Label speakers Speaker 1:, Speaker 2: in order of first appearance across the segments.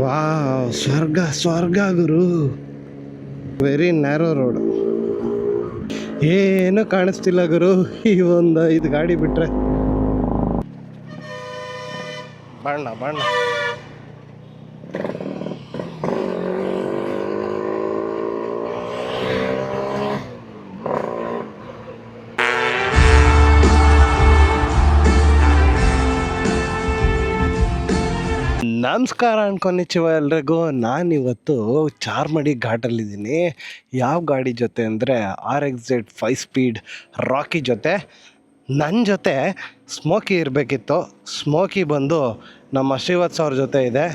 Speaker 1: Wow, ಸ್ವರ್ಗ ಸ್ವರ್ಗ ಗುರು. Very narrow road, ಏನು ಕಾಣಿಸ್ತಿಲ್ಲ ಗುರು. ಈ ಒಂದು 5 ಗಾಡಿ ಬಿಟ್ರೆ ಬಣ್ಣ ಬಣ್ಣ. ನಮಸ್ಕಾರ ಅನ್ಕೊಂಡಿವ ಎಲ್ರಿಗೂ. ನಾನಿವತ್ತು ಚಾರ್ಮಡಿ ಘಾಟಲ್ಲಿದ್ದೀನಿ. ಯಾವ ಗಾಡಿ ಜೊತೆ ಅಂದರೆ RXZ 5 ಸ್ಪೀಡ್ ರಾಕಿ ಜೊತೆ. ನನ್ನ ಜೊತೆ ಸ್ಮೋಕಿ ಇರಬೇಕಿತ್ತು. ಸ್ಮೋಕಿ ಬಂದು ನಮ್ಮ ಶ್ರೀವತ್ಸ ಅವ್ರ ಜೊತೆ ಇದೆ.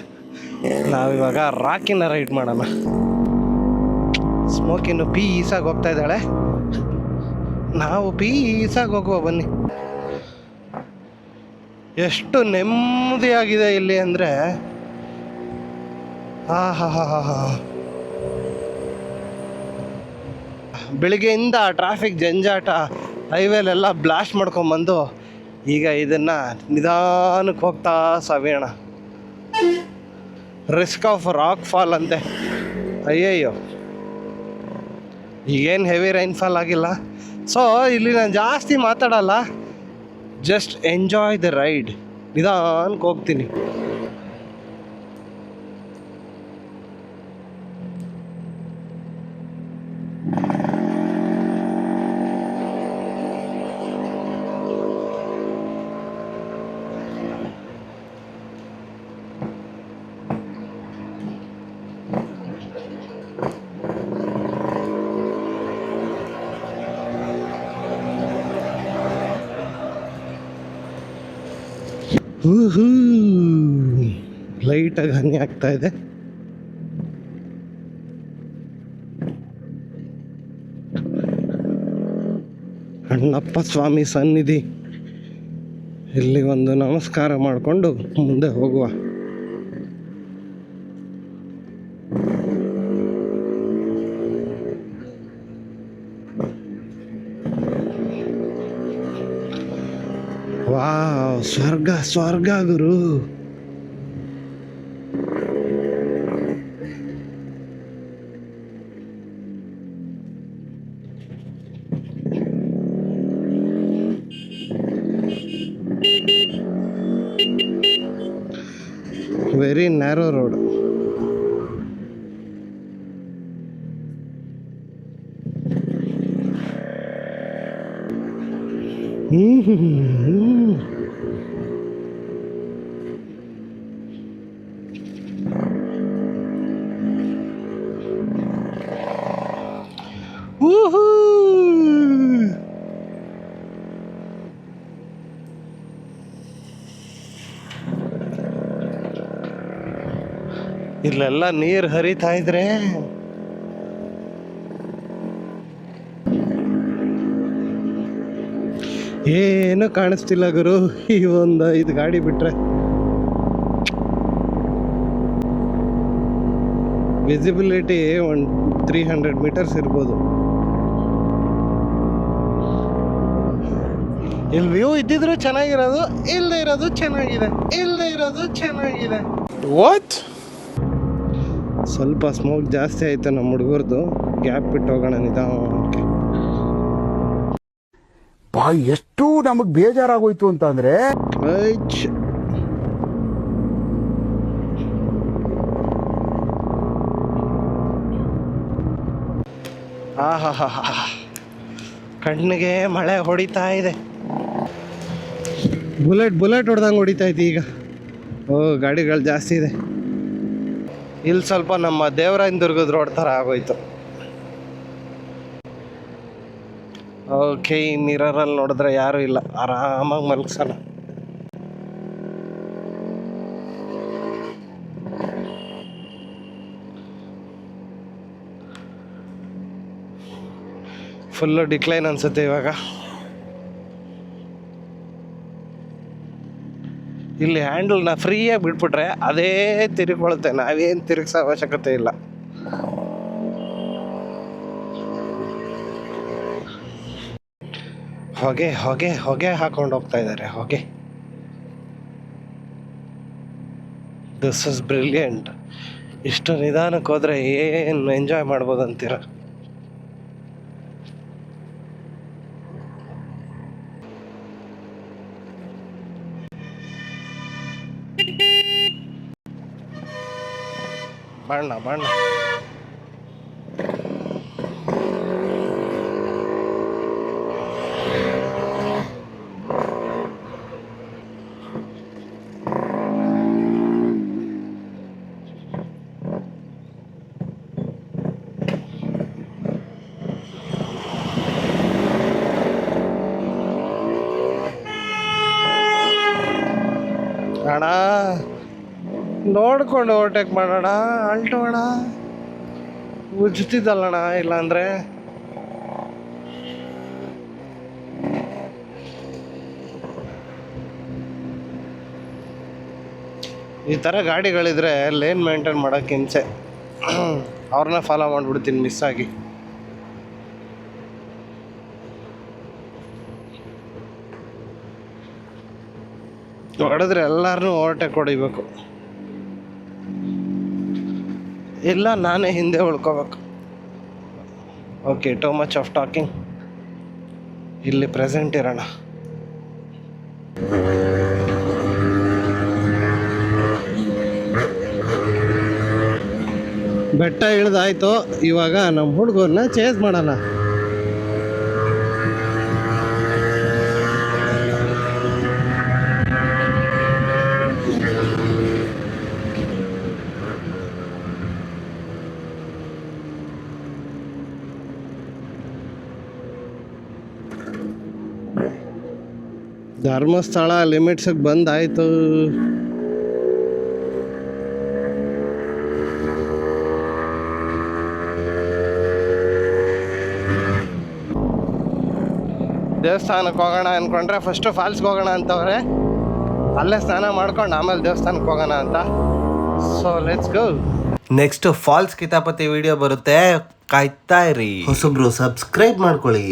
Speaker 1: ನಾವಿವಾಗ ರಾಕಿನ ರೈಡ್ ಮಾಡೋಣ. ಸ್ಮೋಕಿನು ಪೀಸಾಗಿ ಹೋಗ್ತಾ ಇದ್ದಾಳೆ, ನಾವು ಪೀಸಾಗಿ ಹೋಗುವ ಬನ್ನಿ. ಎಷ್ಟು ನೆಮ್ಮದಿಯಾಗಿದೆ ಇಲ್ಲಿ ಅಂದರೆ ಬೆಳಿಗ್ಗೆಯಿಂದ ಟ್ರಾಫಿಕ್ ಜಂಜಾಟ, ಹೈವೇಲೆಲ್ಲ ಬ್ಲಾಸ್ಟ್ ಮಾಡ್ಕೊಂಬಂದು ಈಗ ಇದನ್ನು ನಿಧಾನಕ್ಕೆ ಹೋಗ್ತಾ ಸವಿಯೋಣ. ರಿಸ್ಕ್ ಆಫ್ ರಾಕ್ ಫಾಲ್ ಅಂತೆ. ಅಯ್ಯಯ್ಯೋ, ಈಗೇನು ಹೆವಿ ರೈನ್ಫಾಲ್ ಆಗಿಲ್ಲ. ಸೊ ಇಲ್ಲಿ ನಾನು ಜಾಸ್ತಿ ಮಾತಾಡಲ್ಲ, ಜಸ್ಟ್ ಎಂಜಾಯ್ ದ ರೈಡ್. ನಿಧಾನಕ್ಕೆ ಹೋಗ್ತೀನಿ. ಲೈಟಾಗಿ ಹನಿ ಆಗ್ತಾ ಇದೆ. ಅಣ್ಣಪ್ಪ ಸ್ವಾಮಿ ಸನ್ನಿಧಿ, ಇಲ್ಲಿ ಒಂದು ನಮಸ್ಕಾರ ಮಾಡಿಕೊಂಡು ಮುಂದೆ ಹೋಗುವ. ವಾವ್, ಸ್ವರ್ಗ ಸ್ವರ್ಗ ಗುರು. Very narrow road. ಇಲ್ಲೆಲ್ಲ ನೀರು ಹರಿತಾ ಇದ್ರೆ ಏನು ಕಾಣಿಸ್ತಿಲ್ಲ ಗುರು. ಈ ಒಂದು 5 ಗಾಡಿ ಬಿಟ್ರೆ ವಿಸಿಬಿಲಿಟಿ 300 ಮೀಟರ್ಸ್ ಇರ್ಬೋದು. ಇಲ್ಲಿ ವ್ಯೂ ಇದ್ದಿದ್ರು ಚೆನ್ನಾಗಿರೋದು, ಇಲ್ಲದೆ ಇರೋದು ಚೆನ್ನಾಗಿದೆ, ಇಲ್ಲದೆ ಇರೋದು ಚೆನ್ನಾಗಿದೆ. ವಾಟ್? ಸ್ವಲ್ಪ ಸ್ಮೋಕ್ ಜಾಸ್ತಿ ಆಯ್ತು ನಮ್ಮ ಹುಡುಗರ್ದು. ಗ್ಯಾಪ್ ಬಿಟ್ಟು ಹೋಗೋಣ ನಿಧಾನಕ್ಕೆ.
Speaker 2: ಎಷ್ಟು ನಮಗ್ ಬೇಜಾರಾಗೋಯ್ತು ಅಂತಂದ್ರೆ,
Speaker 1: ಕಣ್ಣಿಗೆ ಮಳೆ ಹೊಡಿತಾ ಇದೆ. ಬುಲೆಟ್ ಹೊಡೆದಂಗೆ ಹೊಡಿತಾ ಇದೆ ಈಗ. ಗಾಡಿಗಳು ಜಾಸ್ತಿ ಇದೆ. ಇಲ್ಲಿ ಸ್ವಲ್ಪ ನಮ್ಮ ದೇವರಾಯನ ದುರ್ಗದ ರೋಡ್ ಥರ ಆಗೋಯ್ತು. ಓಕೆ, ಈ ಮಿರರಲ್ಲಿ ನೋಡಿದ್ರೆ ಯಾರೂ ಇಲ್ಲ, ಆರಾಮಾಗಿ ಮಲಗ್ಸೋಣ. ಫುಲ್ಲು ಡಿಕ್ಲೈನ್ ಅನ್ಸುತ್ತೆ ಇವಾಗ. ಇಲ್ಲಿ ಹ್ಯಾಂಡಲ್ನ ಫ್ರೀಯಾಗಿ ಬಿಟ್ಬಿಟ್ರೆ ಅದೇ ತಿರುಗಿಕೊಳ್ಳುತ್ತೆ, ನಾವೇನು ತಿರುಗಿಸೋ ಅವಶ್ಯಕತೆ ಇಲ್ಲ. ಹೊಗೆ ಹೊಗೆ ಹೊಗೆ ಹಾಕೊಂಡು ಹೋಗ್ತಾ ಇದ್ದಾರೆ. ಹೊಗೆ ದಿಸ್ ಇಸ್ ಬ್ರಿಲಿಯಂಟ್. ಇಷ್ಟು ನಿಧಾನಕ್ಕೆ ಹೋದರೆ ಏನು ಎಂಜಾಯ್ ಮಾಡ್ಬೋದು ಅಂತೀರ. ಬಣ್ಣ ಬಣ್ಣ ಅಣ್ಣ ನೋಡ್ಕೊಂಡು ಓವರ್ಟೇಕ್ ಮಾಡೋಣ. ಆಲ್ಟೋ ಅಣ್ಣ ಉಜ್ತಿದ್ದಲ್ಲಣ್ಣ, ಇಲ್ಲಾಂದ್ರೆ ಈ ಥರ ಗಾಡಿಗಳಿದ್ರೆ ಲೇನ್ ಮೇಂಟೈನ್ ಮಾಡೋಕ್ಕೆ ಹಿಂಸೆ. ಅವ್ರನ್ನ ಫಾಲೋ ಮಾಡಿಬಿಡ್ತೀನಿ ಮಿಸ್ ಆಗಿ. ಹೊಡೆದ್ರೆ ಎಲ್ಲರನ್ನೂ ಓವರ್ಟೇಕ್ ಹೊಡಿಬೇಕು, ಇಲ್ಲ ನಾನೇ ಹಿಂದೆ ಉಳ್ಕೋಬೇಕು. Okay, too much of talking. ಇಲ್ಲಿ ಪ್ರೆಸೆಂಟ್ ಇರೋಣ. ಬೆಟ್ಟ ಇಳಿದಾಯ್ತು, ಇವಾಗ ನಮ್ಮ ಹುಡುಗರನ್ನ ಚೇಸ್ ಮಾಡೋಣ. ಧರ್ಮಸ್ಥಳ ಲಿಮಿಟ್ಸಿಗೆ ಬಂದಾಯಿತು. ದೇವಸ್ಥಾನಕ್ಕೆ ಹೋಗೋಣ ಅಂದ್ಕೊಂಡ್ರೆ ಫಸ್ಟು ಫಾಲ್ಸ್ಗೆ ಹೋಗೋಣ ಅಂತವ್ರೆ. ಅಲ್ಲೇ ಸ್ನಾನ ಮಾಡ್ಕೊಂಡು ಆಮೇಲೆ ದೇವಸ್ಥಾನಕ್ಕೆ ಹೋಗೋಣ ಅಂತ. So let's go. Next falls ಕಿತಾಪತಿ ವಿಡಿಯೋ ಬರುತ್ತೆ, ಕಾಯ್ತಾ ಇರಿ. ಹೊಸಬ್ರು ಸಬ್ಸ್ಕ್ರೈಬ್ ಮಾಡ್ಕೊಳ್ಳಿ.